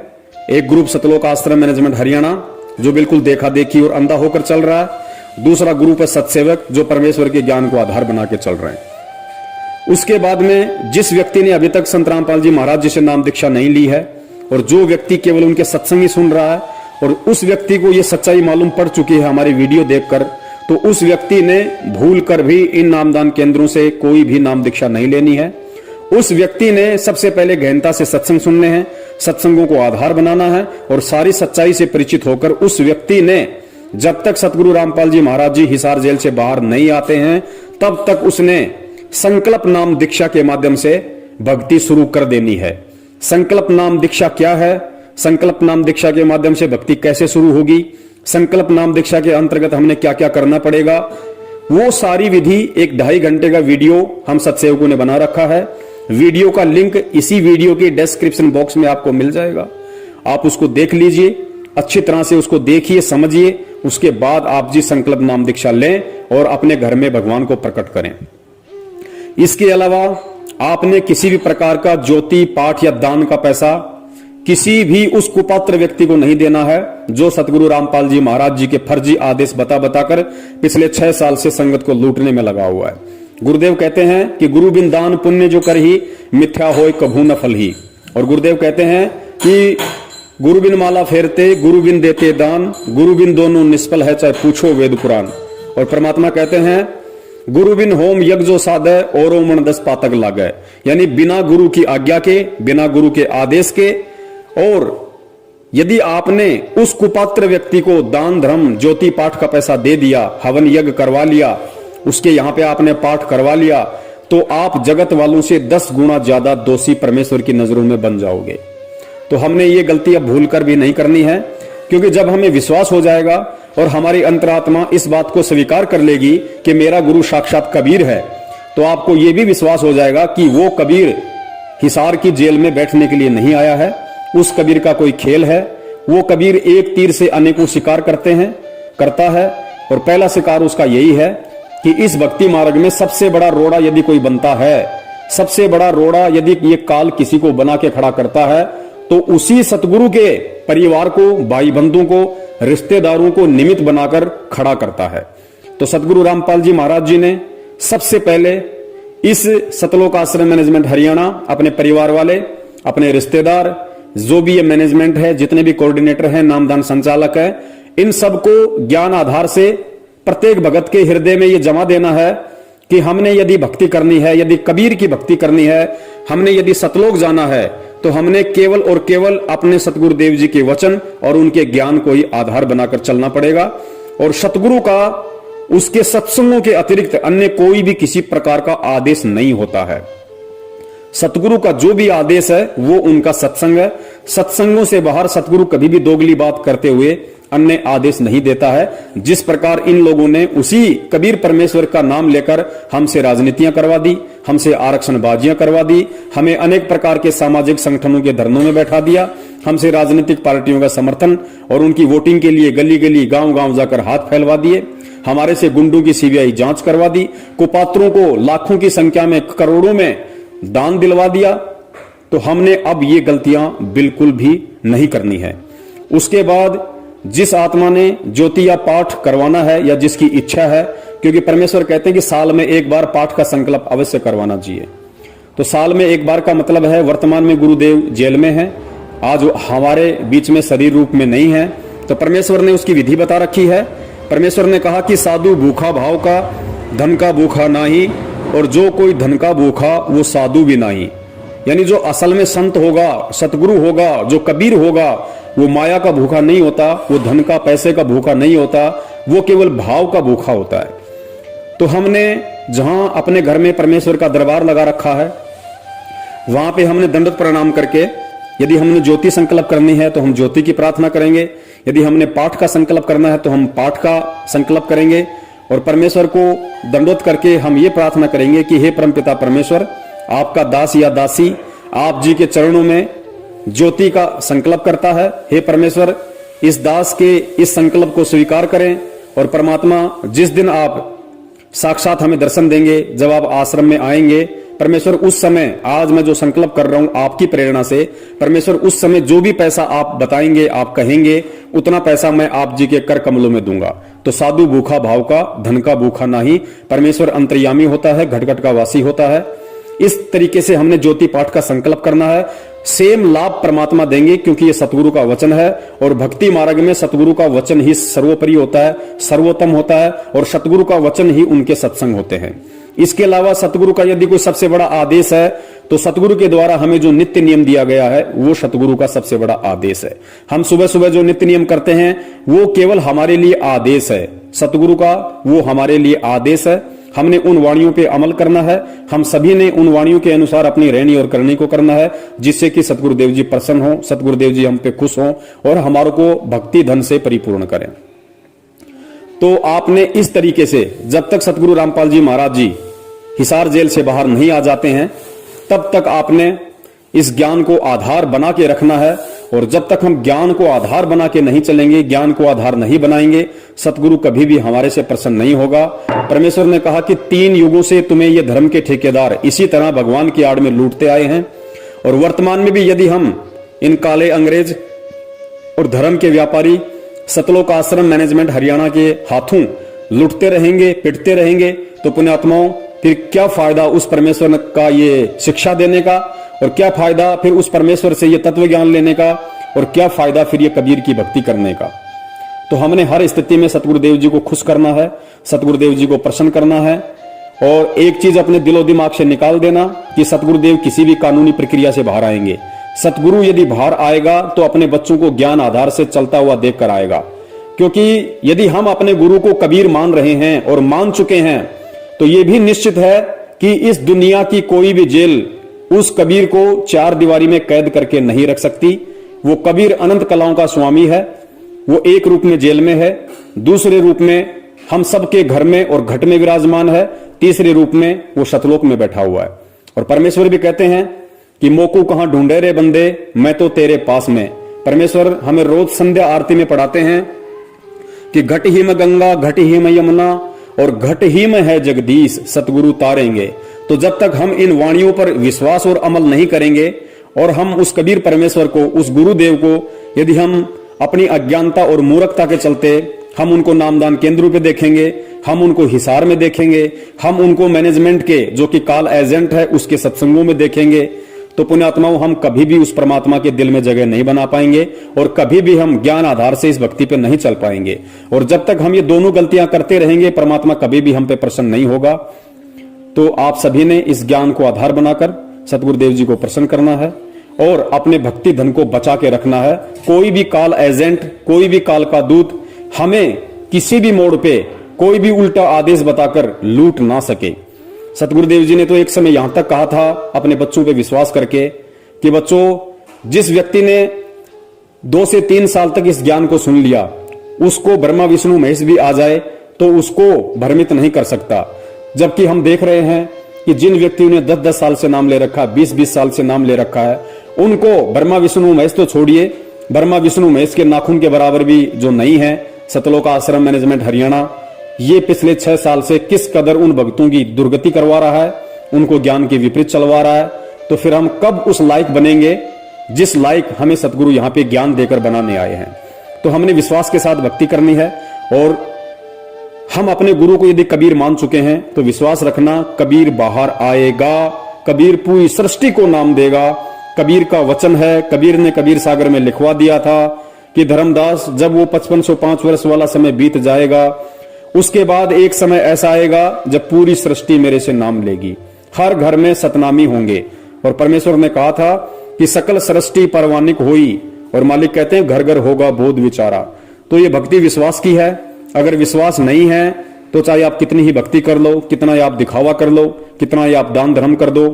एक ग्रुप सतलोक आश्रम मैनेजमेंट हरियाणा जो बिल्कुल देखा देखी और अंधा होकर चल रहा है, दूसरा ग्रुप है सत्सेवक जो परमेश्वर के ज्ञान को आधार बना के चल रहे हैं। उसके बाद में जिस व्यक्ति ने अभी तक संत रामपाल जी महाराज जी से नाम दीक्षा नहीं ली है और जो व्यक्ति केवल उनके सत्संग ही सुन रहा है और उस व्यक्ति को यह सच्चाई मालूम पड़ चुकी है हमारी वीडियो देखकर, तो उस व्यक्ति ने भूल कर भी इन नामदान केंद्रों से कोई भी नाम दीक्षा नहीं लेनी है। उस व्यक्ति ने सबसे पहले गहनता से सत्संग सुनने हैं, सत्संगों को आधार बनाना है और सारी सच्चाई से परिचित होकर उस व्यक्ति ने जब तक सतगुरु रामपाल जी महाराज जी हिसार जेल से बाहर नहीं आते हैं तब तक उसने संकल्प नाम दीक्षा के माध्यम से भक्ति शुरू कर देनी है। संकल्प नाम दीक्षा क्या है, संकल्प नाम दीक्षा के माध्यम से भक्ति कैसे शुरू होगी, संकल्प नाम दीक्षा के अंतर्गत हमने क्या क्या करना पड़ेगा, वो सारी विधि एक 2.5 घंटे का वीडियो हम सत्सेवकों ने बना रखा है। वीडियो का लिंक इसी वीडियो के डिस्क्रिप्शन बॉक्स में आपको मिल जाएगा, आप उसको देख लीजिए, अच्छी तरह से उसको देखिए, समझिए, उसके बाद आप जी संकल्प नाम दीक्षा लें और अपने घर में भगवान को प्रकट करें। इसके अलावा आपने किसी भी प्रकार का ज्योति पाठ या दान का पैसा किसी भी उस कुपात्र व्यक्ति को नहीं देना है जो सतगुरु रामपाल जी महाराज जी के फर्जी आदेश बता बताकर पिछले 6 साल से संगत को लूटने में लगा हुआ है। गुरुदेव कहते हैं कि गुरु बिन दान पुण्य जो कर ही मिथ्या होय कभू न फल ही। और गुरुदेव कहते हैं कि गुरु बिन माला फेरते गुरु बिन देते दान, गुरु बिन दोनों निष्फल है चाहे पूछो वेद पुराण। और परमात्मा कहते हैं गुरु बिन होम यज्ञ जो साधे औरों मन 10 पातक लागे, यानी बिना गुरु की आज्ञा के, बिना गुरु के आदेश के। और यदि आपने उस कुपात्र व्यक्ति को दान धर्म ज्योति पाठ का पैसा दे दिया, हवन यज्ञ करवा लिया, उसके यहां पे आपने पाठ करवा लिया, तो आप जगत वालों से 10 गुना ज्यादा दोषी परमेश्वर की नजरों में बन जाओगे। तो हमने ये गलती अब भूल कर भी नहीं करनी है, क्योंकि जब हमें विश्वास हो जाएगा और हमारी अंतरात्मा इस बात को स्वीकार कर लेगी कि मेरा गुरु साक्षात कबीर है, तो आपको यह भी विश्वास हो जाएगा कि वो कबीर हिसार की जेल में बैठने के लिए नहीं आया है, उस कबीर का कोई खेल है। वो कबीर एक तीर से अनेकों शिकार करता है और पहला शिकार उसका यही है कि इस भक्ति मार्ग में सबसे बड़ा रोड़ा यदि कोई बनता है, सबसे बड़ा रोड़ा यदि ये काल किसी को बना के खड़ा करता है, तो उसी सतगुरु के परिवार को, भाई बंधुओं को, रिश्तेदारों को निमित्त बनाकर खड़ा करता है। तो सतगुरु रामपाल जी महाराज जी ने सबसे पहले इस सतलोक आश्रम मैनेजमेंट हरियाणा अपने परिवार वाले, अपने रिश्तेदार, जो भी ये मैनेजमेंट है, जितने भी कोऑर्डिनेटर हैं, नामदान संचालक है, इन सबको ज्ञान आधार से प्रत्येक भगत के हृदय में ये जमा देना है कि हमने यदि भक्ति करनी है, यदि कबीर की भक्ति करनी है, हमने यदि सतलोक जाना है, तो हमने केवल और केवल अपने सतगुरुदेव जी के वचन और उनके ज्ञान को ही आधार बनाकर चलना पड़ेगा। और सतगुरु का उसके सत्संगों के अतिरिक्त अन्य कोई भी किसी प्रकार का आदेश नहीं होता है। सतगुरु का जो भी आदेश है वो उनका सत्संग है। सत्संगों से बाहर सतगुरु कभी भी दोगली बात करते हुए अन्य आदेश नहीं देता है। जिस प्रकार इन लोगों ने उसी कबीर परमेश्वर का नाम लेकर हमसे राजनीतियां करवा दी, हमसे आरक्षणबाजियां करवा दी, हमें अनेक प्रकार के सामाजिक संगठनों के धरनों में बैठा दिया, हमसे राजनीतिक पार्टियों का समर्थन और उनकी वोटिंग के लिए गली गली गांव गांव जाकर हाथ फैलवा दिए, हमारे से गुंडों की सीबीआई जांच करवा दी, कुपात्रों को लाखों की संख्या में, करोड़ों में दान दिलवा दिया। तो हमने अब ये गलतियां बिल्कुल भी नहीं करनी है। उसके बाद जिस आत्मा ने ज्योति या पाठ करवाना है या जिसकी इच्छा है, क्योंकि परमेश्वर कहते हैं कि साल में एक बार पाठ का संकल्प अवश्य करवाना चाहिए। तो साल में एक बार का मतलब है, वर्तमान में गुरुदेव जेल में हैं, आज हमारे बीच में शरीर रूप में नहीं है, तो परमेश्वर ने उसकी विधि बता रखी है। परमेश्वर ने कहा कि साधु भूखा भाव का, धन का भूखा नाही, और जो कोई धन का भूखा वो साधु भी नहीं। यानी जो असल में संत होगा, सतगुरु होगा, जो कबीर होगा, वो माया का भूखा नहीं होता, वो धन का पैसे का भूखा नहीं होता, वो केवल भाव का भूखा होता है। तो हमने जहां अपने घर में परमेश्वर का दरबार लगा रखा है, वहां पे हमने दंडवत प्रणाम करके, यदि हमने ज्योति संकल्प करनी है तो हम ज्योति की प्रार्थना करेंगे, यदि हमने पाठ का संकल्प करना है तो हम पाठ का संकल्प करेंगे, और परमेश्वर को दंडवत करके हम ये प्रार्थना करेंगे कि हे परमपिता परमेश्वर, आपका दास या दासी आप जी के चरणों में ज्योति का संकल्प करता है। हे परमेश्वर, इस दास के इस संकल्प को स्वीकार करें, और परमात्मा जिस दिन आप साक्षात हमें दर्शन देंगे, जब आप आश्रम में आएंगे, परमेश्वर उस समय, आज मैं जो संकल्प कर रहा हूं आपकी प्रेरणा से, परमेश्वर उस समय जो भी पैसा आप बताएंगे, आप कहेंगे, उतना पैसा मैं आप जी के कर कमलों में दूंगा। तो साधु भूखा भाव का, धन का भूखा नहीं। परमेश्वर अंतर्यामी होता है, घट घट का वासी होता है। इस तरीके से हमने ज्योति पाठ का संकल्प करना है। सेम लाभ परमात्मा देंगे क्योंकि ये सतगुरु का वचन है और भक्ति मार्ग में सतगुरु का वचन ही सर्वोपरि होता है, सर्वोत्तम होता है और सतगुरु का वचन ही उनके सत्संग होते हैं। इसके अलावा सतगुरु का यदि कोई सबसे बड़ा आदेश है तो सतगुरु के द्वारा हमें जो नित्य नियम दिया गया है वो सतगुरु का सबसे बड़ा आदेश है। हम सुबह सुबह जो नित्य नियम करते हैं वो केवल हमारे लिए आदेश है, सतगुरु का वो हमारे लिए आदेश है। हमने उन वाणियों पे अमल करना है, हम सभी ने उन वाणियों के अनुसार अपनी रहनी और करनी को करना है, जिससे कि सतगुरुदेव जी प्रसन्न हो, सतगुरुदेव जी हम पे खुश हों और हमारे को भक्ति धन से परिपूर्ण करें। तो आपने इस तरीके से जब तक सतगुरु रामपाल जी महाराज जी हिसार जेल से बाहर नहीं आ जाते हैं तब तक आपने इस ज्ञान को आधार बना के रखना है। और जब तक हम ज्ञान को आधार बना के नहीं चलेंगे, ज्ञान को आधार नहीं बनाएंगे, सतगुरु कभी भी हमारे से प्रसन्न नहीं होगा। परमेश्वर ने कहा कि 3 युगों से तुम्हें ये धर्म के ठेकेदार इसी तरह भगवान की आड़ में लूटते आए हैं और वर्तमान में भी यदि हम इन काले अंग्रेज और धर्म के व्यापारी सतलोक आश्रम मैनेजमेंट हरियाणा के हाथों लूटते रहेंगे, पिटते रहेंगे, तो पुण्यात्माओं फिर क्या फायदा उस परमेश्वर का ये शिक्षा देने का, और क्या फायदा फिर उस परमेश्वर से ये तत्व ज्ञान लेने का, और क्या फायदा फिर ये कबीर की भक्ति करने का। तो हमने हर स्थिति में सतगुरुदेव जी को खुश करना है, सतगुरुदेव जी को प्रसन्न करना है। और एक चीज अपने दिलो दिमाग से निकाल देना कि सतगुरुदेव किसी भी कानूनी प्रक्रिया से बाहर आएंगे। सतगुरु यदि बाहर आएगा तो अपने बच्चों को ज्ञान आधार से चलता हुआ देख कर आएगा, क्योंकि यदि हम अपने गुरु को कबीर मान रहे हैं और मान चुके हैं तो यह भी निश्चित है कि इस दुनिया की कोई भी जेल उस कबीर को 4 दीवारी में कैद करके नहीं रख सकती। वो कबीर अनंत कलाओं का स्वामी है, वो एक रूप में जेल में है, दूसरे रूप में हम सबके घर में और घट में विराजमान है, तीसरे रूप में वो सतलोक में बैठा हुआ है। और परमेश्वर भी कहते हैं कि मोकू कहां ढूंढे रे बंदे, मैं तो तेरे पास में। परमेश्वर हमें रोज संध्या आरती में पढ़ाते हैं कि घट ही में गंगा, घट ही में यमुना और घट ही में है जगदीश, सतगुरु तारेंगे। तो जब तक हम इन वाणियों पर विश्वास और अमल नहीं करेंगे और हम उस कबीर परमेश्वर को, उस गुरुदेव को यदि हम अपनी अज्ञानता और मूर्खता के चलते हम उनको नामदान केंद्रों पे देखेंगे, हम उनको हिसार में देखेंगे, हम उनको मैनेजमेंट के जो कि काल एजेंट है उसके सत्संगों में देखेंगे, तो पुण्यात्माओं हम कभी भी उस परमात्मा के दिल में जगह नहीं बना पाएंगे और कभी भी हम ज्ञान आधार से इस भक्ति पे नहीं चल पाएंगे। और जब तक हम ये दोनों गलतियां करते रहेंगे परमात्मा कभी भी हम पे प्रसन्न नहीं होगा। तो आप सभी ने इस ज्ञान को आधार बनाकर सतगुरुदेव जी को प्रसन्न करना है और अपने भक्ति धन को बचा के रखना है। कोई भी काल एजेंट, कोई भी काल का दूत हमें किसी भी मोड़ पे कोई भी उल्टा आदेश बताकर लूट ना सके। सतगुरुदेव जी ने तो एक समय यहां तक कहा था अपने बच्चों पे विश्वास करके कि बच्चों, जिस व्यक्ति ने 2 से 3 साल तक इस ज्ञान को सुन लिया उसको ब्रह्मा विष्णु महेश भी आ जाए तो उसको भ्रमित नहीं कर सकता। जबकि हम देख रहे हैं कि जिन व्यक्तियों ने 10-10 साल से नाम ले रखा, 20-20 साल से नाम ले रखा है, उनको ब्रह्मा विष्णु महेश तो छोड़िए, ब्रह्मा विष्णु महेश के नाखून के बराबर भी जो नहीं है, सतलोक आश्रम मैनेजमेंट हरियाणा ये पिछले 6 साल से किस कदर उन भक्तों की दुर्गति करवा रहा है, उनको ज्ञान के विपरीत चलवा रहा है। तो फिर हम कब उस लायक बनेंगे जिस लायक हमें सतगुरु यहां पे ज्ञान देकर बनाने आए हैं। तो हमने विश्वास के साथ भक्ति करनी है और हम अपने गुरु को यदि कबीर मान चुके हैं तो विश्वास रखना कबीर बाहर आएगा, कबीर पूरी सृष्टि को नाम देगा। कबीर का वचन है, कबीर ने कबीर सागर में लिखवा दिया था कि धर्मदास जब वो 5505 वर्ष वाला समय बीत जाएगा उसके बाद एक समय ऐसा आएगा जब पूरी सृष्टि मेरे से नाम लेगी, हर घर में सतनामी होंगे। और परमेश्वर ने कहा था कि सकल सृष्टि परवानिक होई, और मालिक कहते हैं घर घर होगा बोध विचारा। तो ये भक्ति विश्वास की है। अगर विश्वास नहीं है तो चाहे आप कितनी ही भक्ति कर लो, कितना ही आप दिखावा कर लो, कितना ही आप दान धर्म कर दो,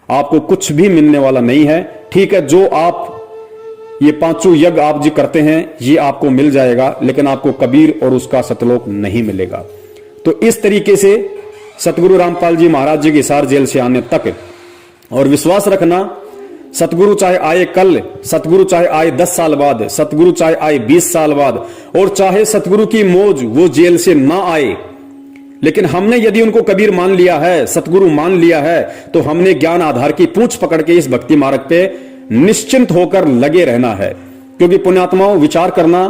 आपको कुछ भी मिलने वाला नहीं है। ठीक है, जो आप ये 5 यज्ञ आप जी करते हैं ये आपको मिल जाएगा, लेकिन आपको कबीर और उसका सतलोक नहीं मिलेगा। तो इस तरीके से सतगुरु रामपाल जी महाराज जी के हिसार जेल से आने तक, और विश्वास रखना सतगुरु चाहे आए कल, सतगुरु चाहे आए 10 साल बाद, सतगुरु चाहे आए 20 साल बाद, और चाहे सतगुरु की मौज वो जेल से ना आए, लेकिन हमने यदि उनको कबीर मान लिया है, सतगुरु मान लिया है, तो हमने ज्ञान आधार की पूंछ पकड़ के इस भक्ति मार्ग पे निश्चिंत होकर लगे रहना है। क्योंकि पुण्यात्माओं, विचार करना,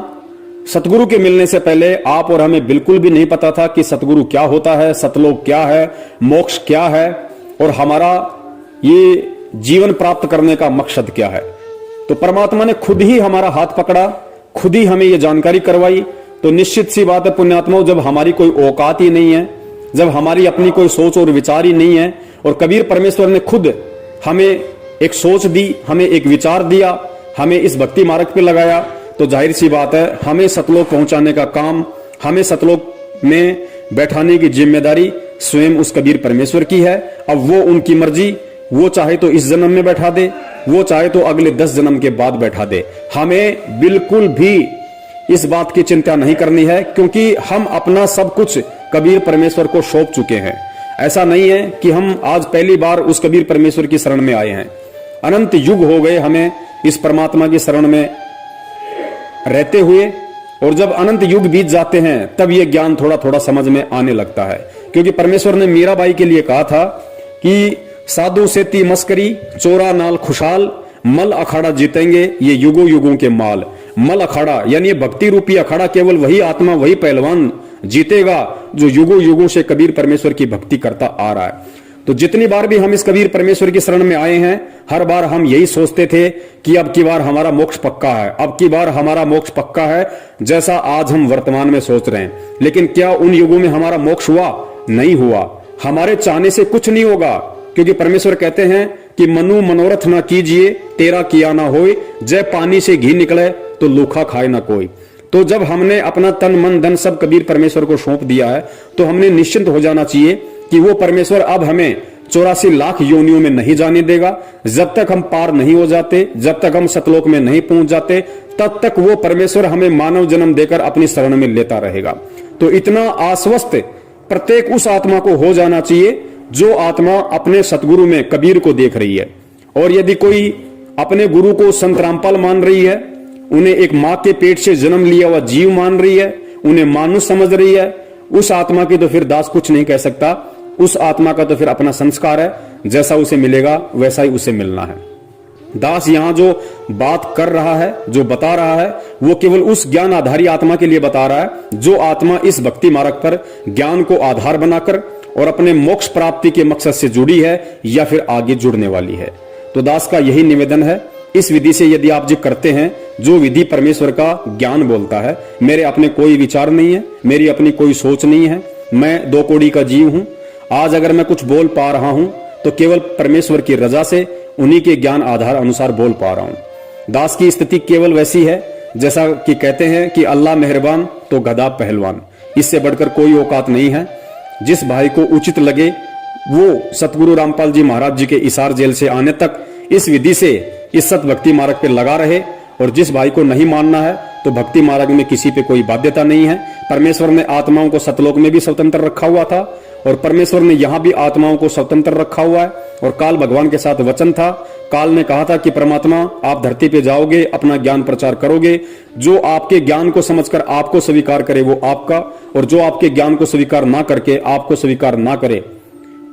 सतगुरु के मिलने से पहले आप और हमें बिल्कुल भी नहीं पता था कि सतगुरु क्या होता है, सतलोक क्या है, मोक्ष क्या है, और हमारा ये जीवन प्राप्त करने का मकसद क्या है। तो परमात्मा ने खुद ही हमारा हाथ पकड़ा, खुद ही हमें ये जानकारी करवाई। तो निश्चित सी बात है पुण्यात्माओं, जब हमारी कोई औकात ही नहीं है, जब हमारी अपनी कोई सोच और विचार ही नहीं है, और कबीर परमेश्वर ने खुद हमें एक सोच दी, हमें एक विचार दिया, हमें इस भक्ति मार्ग पे लगाया, तो जाहिर सी बात है हमें सतलोक पहुंचाने का काम, हमें सतलोक में बैठाने की जिम्मेदारी स्वयं उस कबीर परमेश्वर की है। अब वो उनकी मर्जी, वो चाहे तो इस जन्म में बैठा दे, वो चाहे तो अगले 10 जन्म के बाद बैठा दे। हमें बिल्कुल भी इस बात की चिंता नहीं करनी है, क्योंकि हम अपना सब कुछ कबीर परमेश्वर को सौंप चुके हैं। ऐसा नहीं है कि हम आज पहली बार उस कबीर परमेश्वर की शरण में आए हैं। अनंत युग हो गए हमें इस परमात्मा की शरण में रहते हुए, और जब अनंत युग बीत जाते हैं तब ये ज्ञान थोड़ा थोड़ा समझ में आने लगता है। क्योंकि परमेश्वर ने मीराबाई के लिए कहा था कि साधु सेती मस्करी, चोरा नाल खुशहाल, मल अखाड़ा जीतेंगे ये युगों युगों के माल। मल अखाड़ा यानी भक्ति रूपी अखाड़ा केवल वही आत्मा, वही पहलवान जीतेगा जो युगों युगों से कबीर परमेश्वर की भक्ति करता आ रहा है। तो जितनी बार भी हम इस कबीर परमेश्वर की शरण में आए हैं, हर बार हम यही सोचते थे कि अब की बार हमारा मोक्ष पक्का है, अब की बार हमारा मोक्ष पक्का है, जैसा आज हम वर्तमान में सोच रहे हैं। लेकिन क्या उन युगों में हमारा मोक्ष हुआ? नहीं हुआ। हमारे चाहने से कुछ नहीं होगा, क्योंकि परमेश्वर कहते हैं कि मनु मनोरथ ना कीजिए, तेरा किया ना होए, जय पानी से घी निकले तो लूखा खाए ना कोई। तो जब हमने अपना तन मन धन सब कबीर परमेश्वर को सौंप दिया है, तो हमने निश्चिंत हो जाना चाहिए कि वो परमेश्वर अब हमें 84 लाख योनियों में नहीं जाने देगा। जब तक हम पार नहीं हो जाते, जब तक हम सतलोक में नहीं पहुंच जाते, तब तक वो परमेश्वर हमें मानव जन्म देकर अपनी शरण में लेता रहेगा। तो इतना आश्वस्त प्रत्येक उस आत्मा को हो जाना चाहिए जो आत्मा अपने सतगुरु में कबीर को देख रही है। और यदि कोई अपने गुरु को संत रामपाल मान रही है, उन्हें एक मां के पेट से जन्म लिया हुआ जीव मान रही है, उन्हें मानुष समझ रही है, उस आत्मा की तो फिर दास कुछ नहीं कह सकता। उस आत्मा का तो फिर अपना संस्कार है, जैसा उसे मिलेगा वैसा ही उसे मिलना है। दास यहां जो बात कर रहा है, जो बता रहा है, वो केवल उस ज्ञान आधारी आत्मा के लिए बता रहा है जो आत्मा इस भक्ति मार्ग पर ज्ञान को आधार बनाकर और अपने मोक्ष प्राप्ति के मकसद से जुड़ी है या फिर आगे जुड़ने वाली है। तो दास का यही निवेदन है, इस विधि से यदि आप जी करते हैं, जो विधि परमेश्वर का ज्ञान बोलता है, मेरे अपने कोई विचार नहीं है, मेरी अपनी कोई सोच नहीं है, मैं 2 कौड़ी का जीव हूं। आज अगर मैं कुछ बोल पा रहा हूं तो केवल परमेश्वर की रजा से, उन्हीं के ज्ञान आधार अनुसार बोल पा रहा हूं। दास की स्थिति केवल वैसी है जैसा कि कहते हैं कि अल्लाह मेहरबान तो गधा पहलवान, इससे बढ़कर कोई औकात नहीं है। जिस भाई को उचित लगे वो सतगुरु रामपाल जी महाराज जी के इसार जेल से आने तक इस विधि से इस सत भक्ति मार्ग पर लगा रहे, और जिस भाई को नहीं मानना है तो भक्ति मार्ग में किसी पे कोई बाध्यता नहीं है। परमेश्वर ने आत्माओं को सतलोक में भी स्वतंत्र रखा हुआ था, और परमेश्वर ने यहां भी आत्माओं को स्वतंत्र रखा हुआ है। और काल भगवान के साथ वचन था, काल ने कहा था कि परमात्मा आप धरती पे जाओगे, अपना ज्ञान प्रचार करोगे, जो आपके ज्ञान को समझकर आपको स्वीकार करे वो आपका, और जो आपके ज्ञान को स्वीकार ना करके आपको स्वीकार ना करे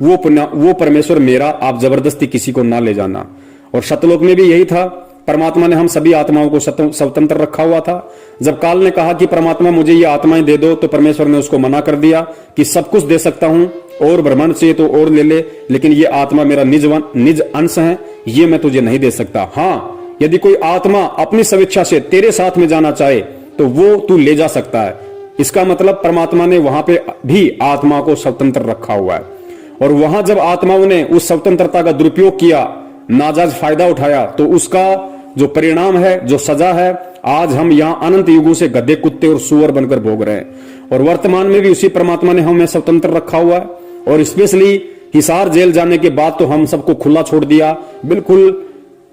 वो परमेश्वर मेरा, आप जबरदस्ती किसी को ना ले जाना। और सतलोक में भी यही था, परमात्मा ने हम सभी आत्माओं को स्वतंत्र रखा हुआ था। जब काल ने कहा कि परमात्मा मुझे ये आत्माएं दे दो, तो परमेश्वर ने उसको मना कर दिया कि सब कुछ दे सकता हूं, और ब्रह्मांड चाहिए तो और ले ले, लेकिन ये आत्मा मेरा निज अंश है, ये मैं तुझे नहीं दे सकता। हाँ, यदि कोई आत्मा अपनी स्वेच्छा से तेरे साथ में जाना चाहे तो वो तू ले जा सकता है। इसका मतलब परमात्मा ने वहां पे भी आत्मा को स्वतंत्र रखा हुआ है। और वहां जब आत्माओं ने उस स्वतंत्रता का दुरुपयोग किया, नाजायज फायदा उठाया, तो उसका जो परिणाम है, जो सजा है, आज हम यहां अनंत युगों से गधे, कुत्ते और सुअर बनकर भोग रहे हैं। और वर्तमान में भी उसी परमात्मा ने हमें स्वतंत्र रखा हुआ है। और स्पेशली हिसार जेल जाने के बाद तो हम सबको खुला छोड़ दिया, बिल्कुल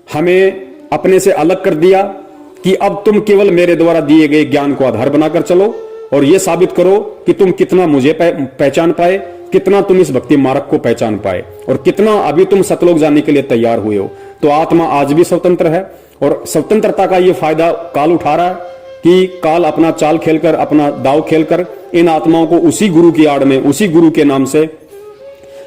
हमें अपने से अलग कर दिया कि अब तुम केवल मेरे द्वारा दिए गए ज्ञान को आधार बनाकर चलो, और यह साबित करो कि तुम कितना मुझे पहचान पाए, कितना तुम इस भक्ति मार्ग को पहचान पाए, और कितना अभी तुम सतलोक जाने के लिए तैयार हुए हो। तो आत्मा आज भी स्वतंत्र है, और स्वतंत्रता का ये फायदा काल उठा रहा है कि काल अपना चाल खेलकर, अपना दाव खेलकर इन आत्माओं को उसी गुरु की आड़ में, उसी गुरु के नाम से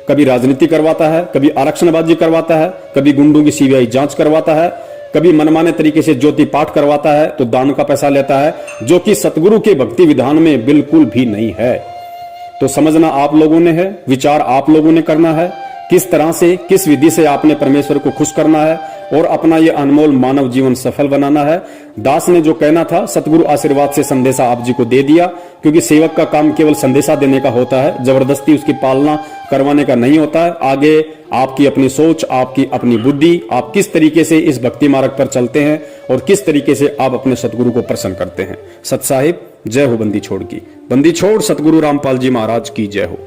कभी राजनीति करवाता है, कभी आरक्षणबाजी करवाता है, कभी गुंडों की सीबीआई जांच करवाता है, कभी मनमाने तरीके से ज्योति पाठ करवाता है, तो दान का पैसा लेता है, जो कि सतगुरु के भक्ति विधान में बिल्कुल भी नहीं है। तो समझना आप लोगों ने है, विचार आप लोगों ने करना है किस तरह से, किस विधि से आपने परमेश्वर को खुश करना है और अपना ये अनमोल मानव जीवन सफल बनाना है। दास ने जो कहना था सतगुरु आशीर्वाद से संदेशा आप जी को दे दिया, क्योंकि सेवक का काम केवल संदेशा देने का होता है, जबरदस्ती उसकी पालना करवाने का नहीं होता है। आगे आपकी अपनी सोच, आपकी अपनी बुद्धि, आप किस तरीके से इस भक्ति मार्ग पर चलते हैं और किस तरीके से आप अपने सतगुरु को प्रसन्न करते हैं। सत साहिब जय हो बंदी छोड़ की। बंदी छोड़ सतगुरु रामपाल जी महाराज की जय हो।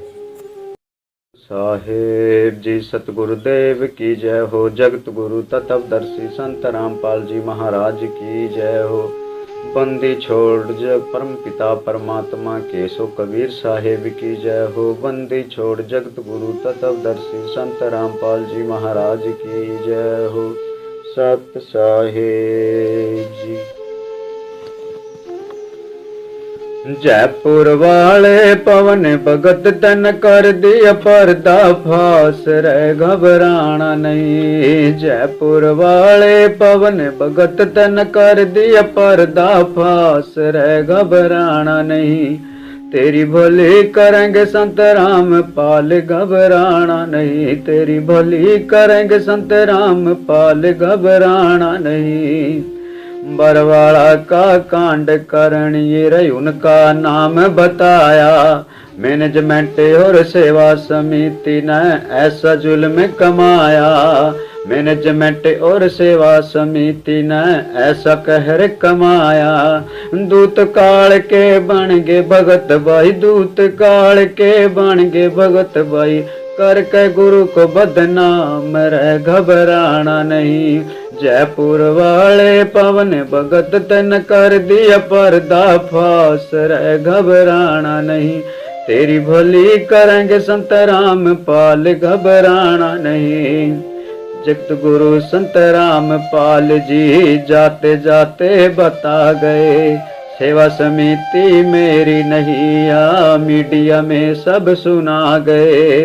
साहेब जी सतगुरुदेव की जय हो। जगत गुरु तत्वदर्शी संत रामपाल जी महाराज की जय हो। बंदी छोड़ जग परम पिता परमात्मा केशव कबीर साहेब की जय हो। बंदी छोड़ जगत गुरु तत्वदर्शी संत रामपाल जी महाराज की जय हो। सत साहेब जी। जयपुर वाले पवन भगत तन कर दिया पर्दा फास, रे घबराना नहीं। जयपुर वाले पवन भगत तन कर दिया पर्दा फास, रे घबराना नहीं। तेरी भली करेंगे संत राम पाल, घबराना नहीं। तेरी भली करेंगे संत राम पाल, घबराना नहीं। बरवाड़ा का कांड करण ये रही उनका नाम बताया। मैनेजमेंट और सेवा समिति ने ऐसा जुल्म कमाया। मैनेजमेंट और सेवा समिति ने ऐसा कहर कमाया। दूत काल के बन गे भगत भाई, दूत काल के बन गे भगत भाई। करके गुरु को बदनाम, रे घबराना नहीं। जयपुर वाले पवन भगत तन कर दिया पर्दा फास, रे घबराना नहीं। तेरी भली करेंगे संत राम पाल, घबराना नहीं। जगत गुरु संत राम पाल जी जाते जाते बता गए, सेवा समिति मेरी नहीं आ, मीडिया में सब सुना गए।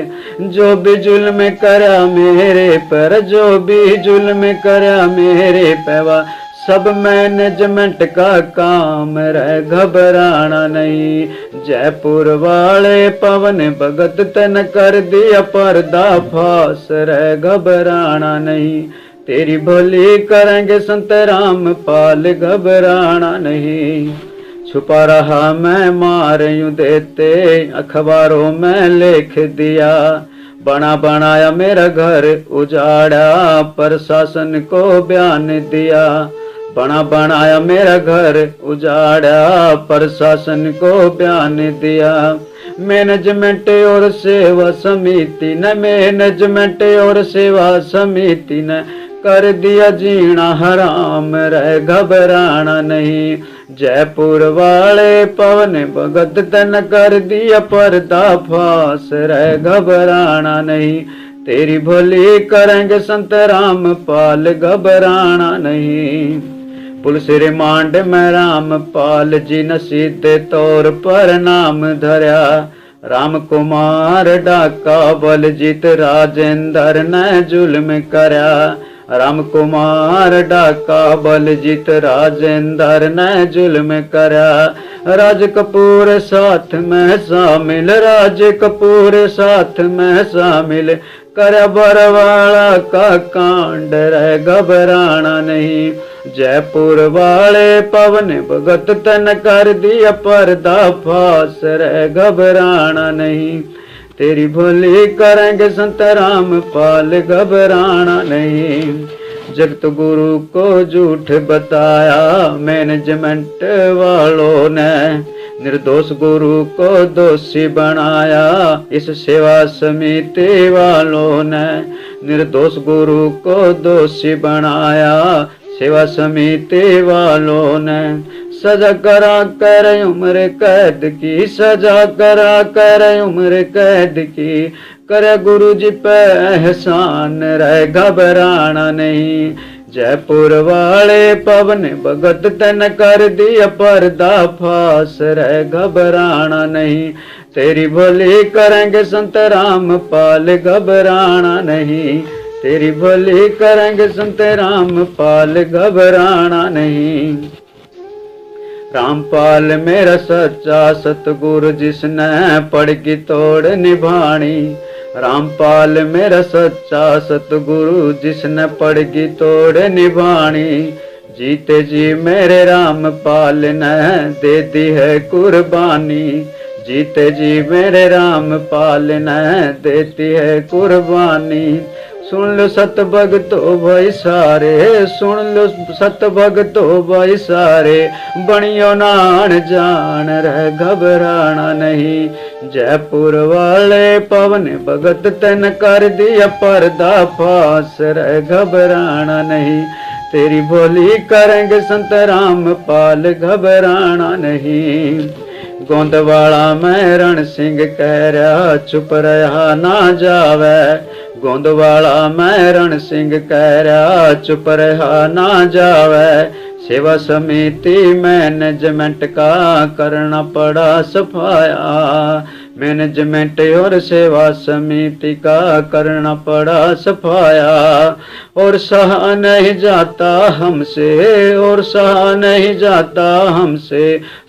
जो भी जुल्म करा मेरे पर, जो भी जुल्म करा मेरे पैवा, सब मैनेजमेंट का काम, रे घबराना नहीं। जयपुर वाले पवन भगत तन कर दिया पर्दा फास, रे घबराना नहीं। तेरी भली करेंगे संत राम पाल, घबराना नहीं। छुपा रहा मैं मार यूं देते, अखबारों में लिख दिया। बना बनाया मेरा घर उजाड़ा, प्रशासन को बयान दिया। बना बनाया मेरा घर उजाड़ा, प्रशासन को बयान दिया। मैनेजमेंट और सेवा समिति ने, मैनेजमेंट और सेवा समिति ने कर दिया जीना हराम, रे घबराना नहीं। जयपुर वाले पवन भगत तन कर दिया पर्दा फास, रे घबराना नहीं। तेरी भली करेंगे संत राम पाल, घबराना नहीं। पुलिस रिमांड में रामपाल जी ने सीधे तौर पर नाम धरा। राम कुमार डाका बलजीत राजेंद्र ने जुल्म करा। राम कुमार डाका बलजीत राजेंद्र ने जुल्म करा। राज कपूर साथ में शामिल, राज कपूर साथ में शामिल। कर बरवाड़ा का कांड, रे घबराना नहीं। जयपुर वाले पवन भगत तन कर दिया पर्दा फास, रे घबराना नहीं। तेरी भली करेंगे संत राम पाल, घबराना नहीं। जगत गुरु को झूठ बताया मैनेजमेंट वालों ने, निर्दोष गुरु को दोषी बनाया इस सेवा समिति वालों ने। निर्दोष गुरु को दोषी बनाया सेवा समिति वालों ने। सजा करा कर उम्र कैद की, सजा करा कर उम्र कैद की। करे गुरु जी पे एहसान, रहे घबराना नहीं। जयपुर वाले पवन भगत तन कर दिया पर्दा फास, रहे घबराना नहीं। तेरी भली करेंगे संत राम पाल, घबराना नहीं। तेरी भली करेंगे संत राम पाल, घबराना नहीं। रामपाल मेरा सच्चा सतगुरु जिसने पढ़ की तोड़ निभानी। रामपाल मेरा सच्चा सतगुरु, जिसने पड़गी तोड़ निभानी। जीते जी मेरे रामपाल ने दे दी है कुर्बानी। जीते जी मेरे रामपाल ने देती है कुर्बानी। सुन लो सत भगतो भाई सारे, सुन लो सत भगतो भाई सारे, बनियो नान जान रह घबराना नहीं। जयपुर वाले पवन भगत तन कर दिया पर्दा फास, रह घबराना नहीं। तेरी बोली करेंगे संत रामपाल, घबराना नहीं। गोंदवाला में रण सिंह कह रहा, चुप रहा ना जावे। गोंदवाला में रण सिंह कह रहा, चुप रहा ना जावे। सेवा समिति मैनेजमेंट का करना पड़ा सफाया। मैनेजमेंट और सेवा समिति का करना पड़ा सफाया। और सहा नहीं जाता हमसे, और सहा नहीं जाता हमसे,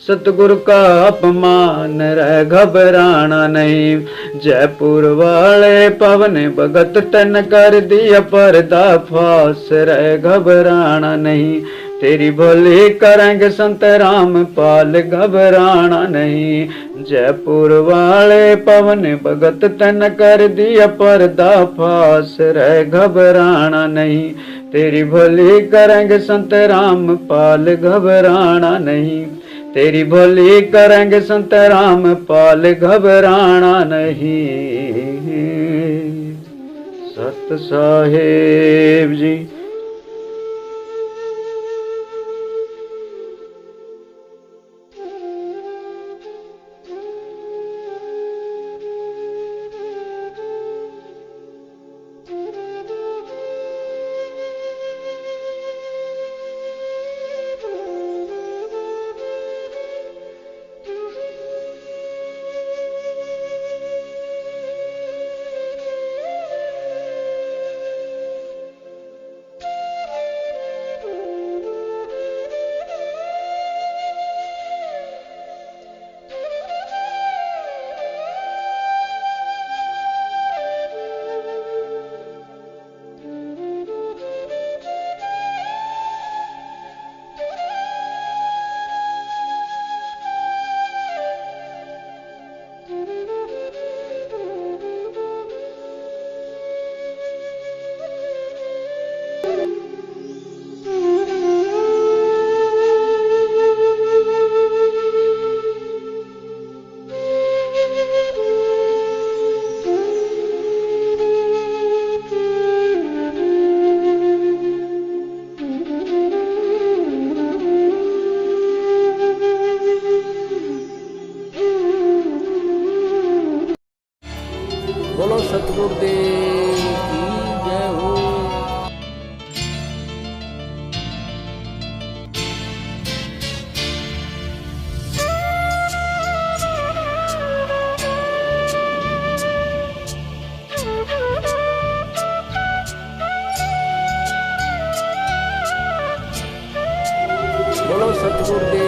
सतगुरु का अपमान, रह घबराना नहीं। जयपुर वाले पवन भगत तन कर दिया पर्दा फास, रह घबराना नहीं। तेरी भली करेंगे संत रामपाल, घबराना नहीं। जयपुर वाले पवन भगत तन कर दिया पर्दा फास, रह घबराना नहीं। तेरी भली करेंगे संत रामपाल, घबराना नहीं। तेरी भली करेंगे संत रामपाल, घबराना नहीं। सत साहेब जी। बोलो सतगुरुदेव की जय हो। बोलो सतगुरुदेव